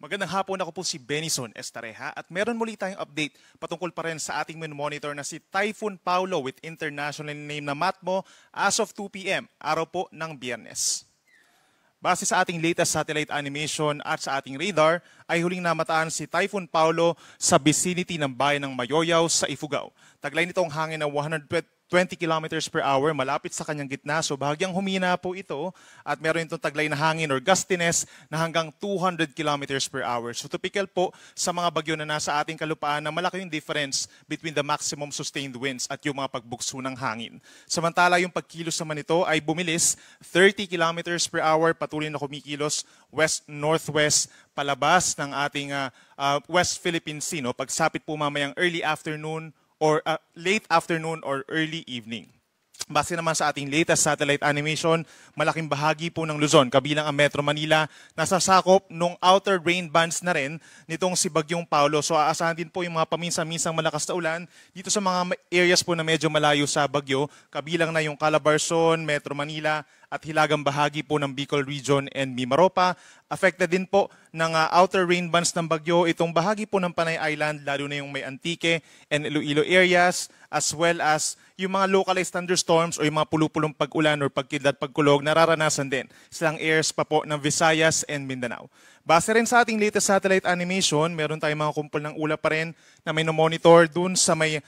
Magandang hapon, ako po si Benison Estareja at meron muli tayong update patungkol pa rin sa ating monitor na si Typhoon Paulo with international name na Matmo as of 2 p.m. araw po ng Biyernes. Base sa ating latest satellite animation at sa ating radar, ay huling namataan si Typhoon Paulo sa vicinity ng bayan ng Mayoyaw sa Ifugao. Taglay nito ang hangin na 120 kilometers per hour malapit sa kanyang gitna. So bahagyang humina po ito at meron itong taglay na hangin or gustiness na hanggang 200 kilometers per hour. So typical po sa mga bagyo na nasa ating kalupaan na malaki yung difference between the maximum sustained winds at yung mga pagbugso ng hangin. Samantala yung pagkilos naman ito ay bumilis 30 kilometers per hour, patuloy na kumikilos west-northwest palabas ng ating West Philippine Sea. No? Pagsapit po mamayang early afternoon or late afternoon or early evening. Base naman sa ating latest satellite animation, malaking bahagi po ng Luzon, kabilang ang Metro Manila, nasasakop nung outer rain bands na rin nitong si Bagyong Paulo. So aasahan din po yung mga paminsan-minsang malakas na ulan dito sa mga areas po na medyo malayo sa Bagyo, kabilang na yung Calabarzon, Metro Manila, at hilagang bahagi po ng Bicol Region and Mimaropa. Affected din po ng outer rain bands ng Bagyo itong bahagi po ng Panay Island, lalo na yung may Antique and Iloilo areas, as well as yung mga localized thunderstorms o yung mga pulupulong pag-ulan or pagkidlat, pagkulog, nararanasan din silang areas pa po ng Visayas and Mindanao. Base rin sa ating latest satellite animation, meron tayong mga kumpol ng ulap pa rin na may monitor dun sa may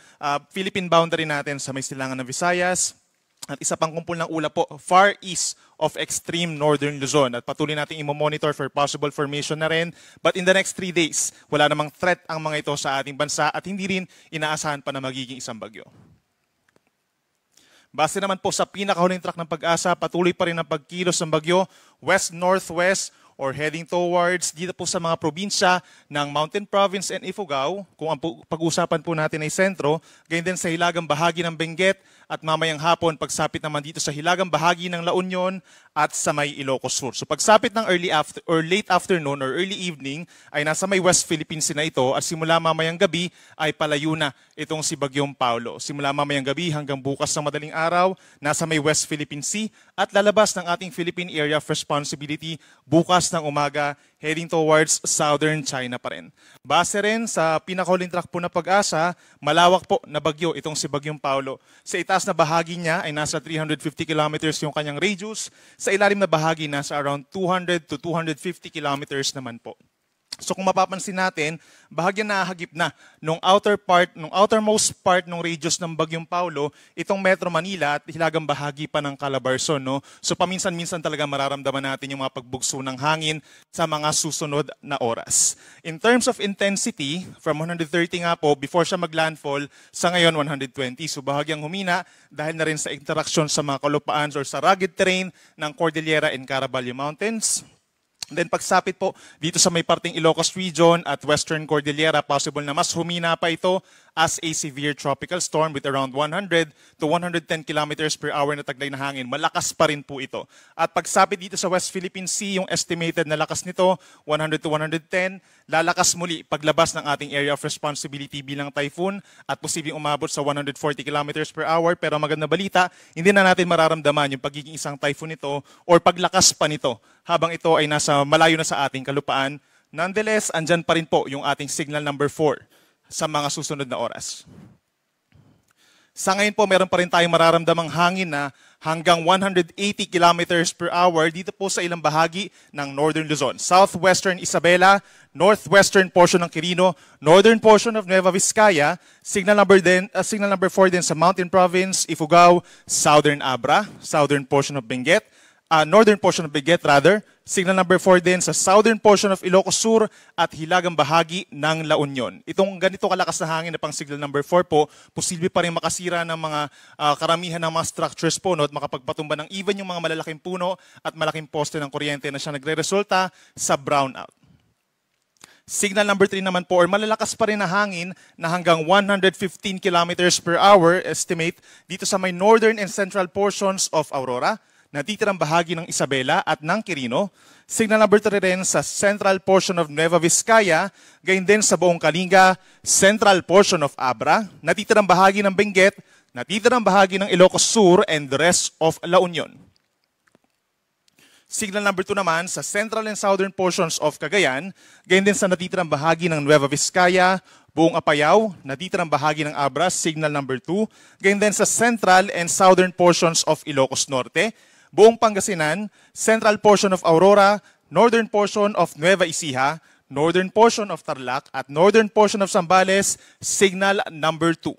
Philippine boundary natin sa may silangan ng Visayas. At isa pang kumpol ng ulap po, far east of extreme northern Luzon. At patuloy natin i-monitor for possible formation na rin. But in the next 3 days, wala namang threat ang mga ito sa ating bansa at hindi rin inaasahan pa na magiging isang bagyo. Base naman po sa pinakahuling track ng Pag-asa, patuloy pa rin ang pagkilos ng bagyo west-northwest or heading towards dito po sa mga probinsya ng Mountain Province and Ifugao, kung ang pag-usapan po natin ay sentro, ganyan din sa hilagang bahagi ng Benguet at mamayang hapon pagsapit naman dito sa hilagang bahagi ng La Union at sa may Ilocos Sur. So pagsapit ng late afternoon or early evening ay nasa may West Philippine Sea na ito at simula mamayang gabi ay palayo na itong si Bagyong Paulo. Simula mamayang gabi hanggang bukas ng madaling araw, nasa may West Philippine Sea at lalabas ng ating Philippine Area of Responsibility bukas ng umaga heading towards southern China pa rin. Base rin sa pinakahuling track po na Pag-asa, malawak po na bagyo itong si Bagyong Paulo. Sa itaas na bahagi niya ay nasa 350 kilometers yung kanyang radius. Sa ilalim na bahagi nasa around 200 to 250 kilometers naman po. So kung mapapansin natin, bahagyan nahagip na nung outermost part ng radius ng Bagyong Paulo, itong Metro Manila at hilagang bahagi pa ng Calabarzon. No? So paminsan-minsan talaga mararamdaman natin yung mga pagbugso ng hangin sa mga susunod na oras. In terms of intensity, from 130 nga po, before siya maglandfall, sa ngayon 120. So bahagyang humina dahil na rin sa interaction sa mga kalupaan or sa rugged terrain ng Cordillera and Caraballo Mountains. Then pagsapit po dito sa may parting Ilocos Region at Western Cordillera, possible na mas humina pa ito as a severe tropical storm with around 100 to 110 kilometers per hour na taglay na hangin. Malakas pa rin po ito. At pagsapit dito sa West Philippine Sea, yung estimated na lakas nito, 100 to 110, lalakas muli paglabas ng ating area of responsibility bilang typhoon at posibleng umabot sa 140 kilometers per hour. Pero maganda balita, hindi na natin mararamdaman yung pagiging isang typhoon nito or paglakas pa nito habang ito ay nasa malayo na sa ating kalupaan. Nonetheless, andyan pa rin po yung ating signal number 4 sa mga susunod na oras. Sa ngayon po, meron pa rin tayong mararamdamang hangin na hanggang 180 kilometers per hour dito po sa ilang bahagi ng Northern Luzon. Southwestern Isabela, northwestern portion ng Quirino, northern portion of Nueva Vizcaya, signal number 4 din sa Mountain Province, Ifugao, southern Abra, southern portion of Benguet, northern portion of Benguet rather, signal number 4 din sa southern portion of Ilocos Sur at hilagang bahagi ng La Union. Itong ganito kalakas na hangin na pang signal number 4 po, posible pa rin makasira ng mga karamihan ng mga structures po no, at makapagpatumba ng even yung mga malalaking puno at malaking poste ng kuryente na siya nagre-resulta sa brownout. Signal number 3 naman po, or malalakas pa rin na hangin na hanggang 115 kilometers per hour estimate dito sa may northern and central portions of Aurora, natitirang bahagi ng Isabela at ng Quirino. Signal number 3 rin sa central portion of Nueva Vizcaya, gayon din sa buong Kalinga, central portion of Abra, natitirang bahagi ng Benguet, natitirang bahagi ng Ilocos Sur, and the rest of La Union. Signal number 2 naman sa central and southern portions of Cagayan, gayon din sa natitirang bahagi ng Nueva Vizcaya, buong Apayao, natitirang bahagi ng Abras, signal number 2, gayon din sa central and southern portions of Ilocos Norte, buong Pangasinan, central portion of Aurora, northern portion of Nueva Ecija, northern portion of Tarlac, at northern portion of Zambales, signal number 2.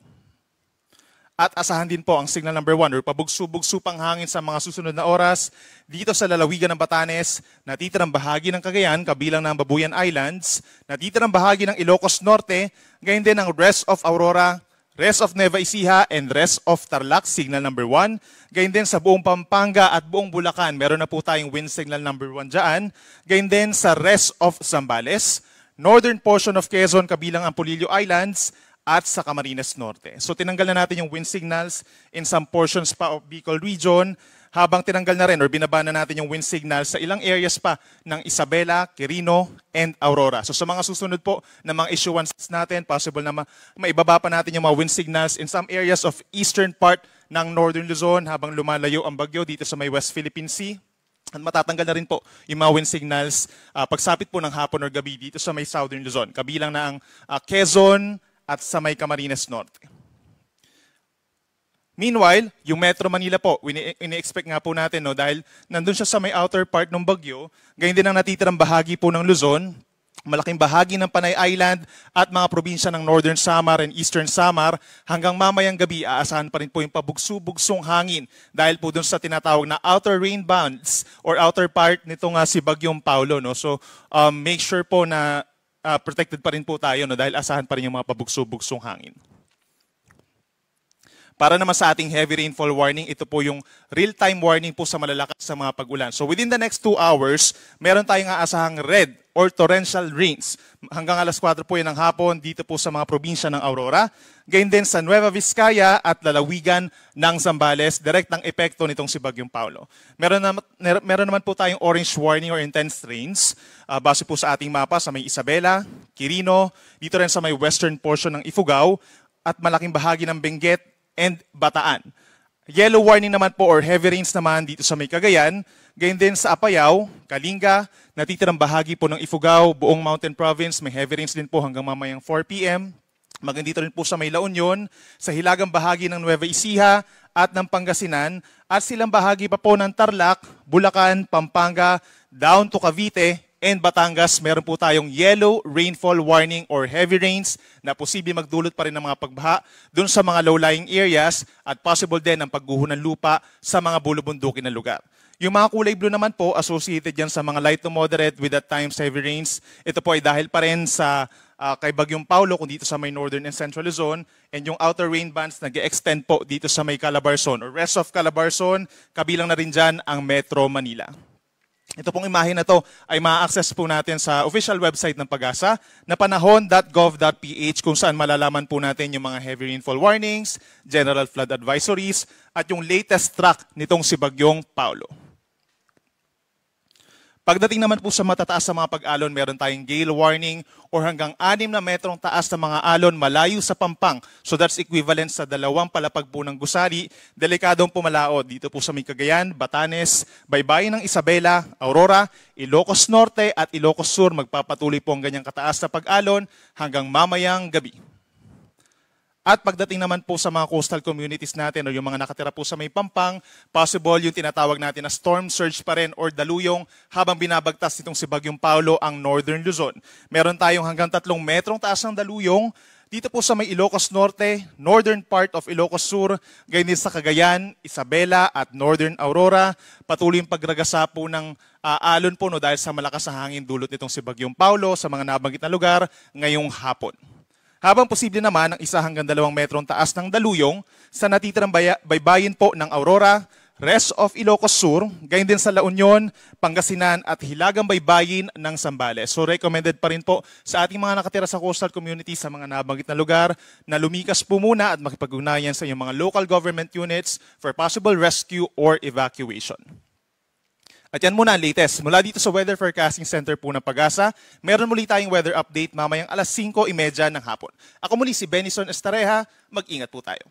At asahan din po ang signal number 1 or pabugso-bugso pang hangin sa mga susunod na oras dito sa lalawigan ng Batanes, natitirang bahagi ng Cagayan, kabilang ng Babuyan Islands, natitirang bahagi ng Ilocos Norte, gayon din ang rest of Aurora, rest of Nueva Ecija, and rest of Tarlac, signal number 1. Gayon din sa buong Pampanga at buong Bulacan, meron na po tayong wind signal number 1 dyan. Gayon din sa rest of Zambales, northern portion of Quezon, kabilang ang Polillo Islands, at sa Camarines Norte. So tinanggal na natin yung wind signals in some portions pa of Bicol region, habang tinanggal na rin or binaba na natin yung wind signals sa ilang areas pa ng Isabela, Quirino, and Aurora. So sa mga susunod po na mga issuances natin, possible na maibaba pa natin yung mga wind signals in some areas of eastern part ng Northern Luzon habang lumalayo ang bagyo dito sa may West Philippine Sea. At matatanggal na rin po yung mga wind signals pagsapit po ng hapon or gabi dito sa may Southern Luzon. Kabilang na ang Quezon, at sa may Camarines Norte. Meanwhile, yung Metro Manila po, ini-expect nga po natin, no, dahil nandun siya sa may outer part ng bagyo, gayon din ang natitirang bahagi po ng Luzon, malaking bahagi ng Panay Island at mga probinsya ng Northern Samar and Eastern Samar, hanggang mamayang gabi aasahan pa rin po yung pabugso-bugsong hangin dahil po dun sa tinatawag na outer rain bands or outer part nitong si Bagyong Paulo. No? So make sure po na protected pa rin po tayo, no, dahil asahan pa rin yung mga pabugso-bugsong hangin. Para naman sa ating heavy rainfall warning, ito po yung real-time warning po sa malalakas sa mga pag-ulan. So within the next 2 hours, meron tayong aasahang red or torrential rains. Hanggang alas 4 po yan ng hapon dito po sa mga probinsya ng Aurora. Gayon din sa Nueva Vizcaya at lalawigan ng Zambales, direct ng epekto nitong si Bagyong Paulo. Meron naman po tayong orange warning or intense rains base po sa ating mapa sa may Isabela, Quirino, dito rin sa may western portion ng Ifugao, at malaking bahagi ng Benguet and Bataan. Yellow warning naman po or heavy rains naman dito sa may Cagayan, gayon din sa Apayao, Kalinga, natitirang bahagi po ng Ifugao, buong Mountain Province, may heavy rains din po hanggang mamayang 4 p.m. Magandito rin po sa may La Union, sa hilagang bahagi ng Nueva Ecija at ng Pangasinan, at silang bahagi pa po ng Tarlac, Bulacan, Pampanga, down to Cavite, and Batangas, meron po tayong yellow rainfall warning or heavy rains na posible magdulot pa rin ng mga pagbaha dun sa mga low-lying areas at possible din ang pagguho ng lupa sa mga bulubundukin na lugar. Yung mga kulay blue naman po, associated yan sa mga light to moderate with at times heavy rains. Ito po ay dahil pa rin sa kay Bagyong Paulo kung dito sa may northern and central Luzon, and yung outer rain bands nag-extend po dito sa may Calabarzon or rest of Calabarzon, kabilang na rin dyan ang Metro Manila. Ito pong imahe na to ay ma-access po natin sa official website ng Pag-asa na panahon.gov.ph, kung saan malalaman po natin yung mga heavy rainfall warnings, general flood advisories, at yung latest track nitong si Bagyong Paulo. Pagdating naman po sa matataas sa mga pag-alon, meron tayong gale warning or hanggang 6 na metrong taas na mga alon malayo sa Pampang. So that's equivalent sa 2 palapag po ng gusali. Delikadong pumalaot dito po sa may Cagayan, Batanes, baybayin ng Isabela, Aurora, Ilocos Norte at Ilocos Sur. Magpapatuloy po ang ganyang kataas na pag-alon hanggang mamayang gabi. At pagdating naman po sa mga coastal communities natin o yung mga nakatira po sa may Pampang, possible yung tinatawag natin na storm surge pa rin or daluyong habang binabagtas nitong si Bagyong Paulo ang Northern Luzon. Meron tayong hanggang 3 metrong taas ng daluyong dito po sa may Ilocos Norte, northern part of Ilocos Sur, gayon din sa Cagayan, Isabela at Northern Aurora. Patuloy yung pagragasa po ng alon po, no, dahil sa malakas na hangin dulot nitong si Bagyong Paulo sa mga nabanggit na lugar ngayong hapon. Habang posible naman ang 1 hanggang 2 metrong taas ng daluyong sa natitirang baybayin po ng Aurora, rest of Ilocos Sur, gayon din sa La Union, Pangasinan at hilagang baybayin ng Zambales. So recommended pa rin po sa ating mga nakatira sa coastal community sa mga nabanggit na lugar na lumikas po muna at makipag-ugnayan sa inyong mga local government units for possible rescue or evacuation. At yan muna ang latest. Mula dito sa Weather Forecasting Center po ng Pag-asa, meron muli tayong weather update mamayang alas 5:30 ng hapon. Ako muli si Benison Estareja, mag-ingat po tayo.